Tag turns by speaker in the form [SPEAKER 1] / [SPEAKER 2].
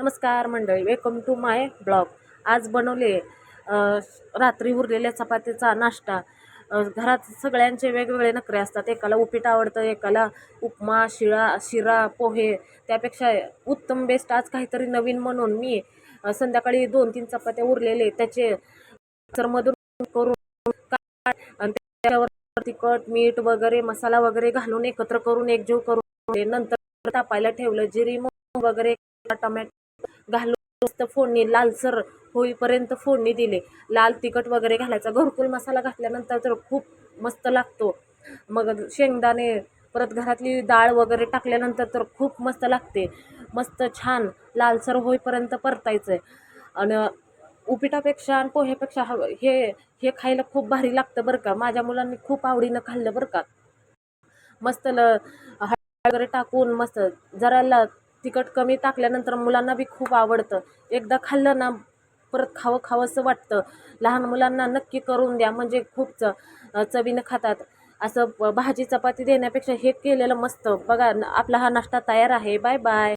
[SPEAKER 1] नमस्कार मंडळी, welcome to my blog. आज बनवले रात्री उरलेल्या चपातीचा नाश्ता. घरात सगळ्यांचे वेगवेगळे नखरे असतात. एकाला उपीट आवडतं, एकाला उपमा, शिरा, पोहे. त्यापेक्षा उत्तम बेस्ट आज काहीतरी नवीन म्हणून मी संध्याकाळी 2-3 चपात्या उरलेले त्याचे मिक्सरमधून करून आणि त्याच्यावर तिखट, मीठ वगैरे मसाला वगैरे घालून एकत्र करून एकजीव करून नंतर तापायला ठेवलं. जिरी मोहरी वगैरे टोमॅटो घालून मस्त फोडणी लालसर होईपर्यंत फोडणी दिली. लाल तिखट वगैरे घालायचा. घरकुल मसाला घातल्यानंतर तर खूप मस्त लागतो. मग शेंगदाणे परत घरातली डाळ वगैरे टाकल्यानंतर तर खूप मस्त लागते. मस्त छान लालसर होईपर्यंत परतायचं आहे. आणि उपीटापेक्षा आणि पोह्यापेक्षा हे हे खायला खूप भारी लागतं बरं का. माझ्या मुलांनी खूप आवडीनं खाल्लं बरं का. मस्त हळद वगैरे टाकून मस्त जरा तिखट कमी टाकल्यानंतर मुलांना बी खूप आवडतं. एकदा खाल्लं ना परत खावंसं वाटतं. लहान मुलांना नक्की करून द्या, म्हणजे खूप चवीनं खातात. असं भाजी चपाती देण्यापेक्षा हे केलेलं मस्त. बघा, आपला हा नाश्ता तयार आहे. Bye bye.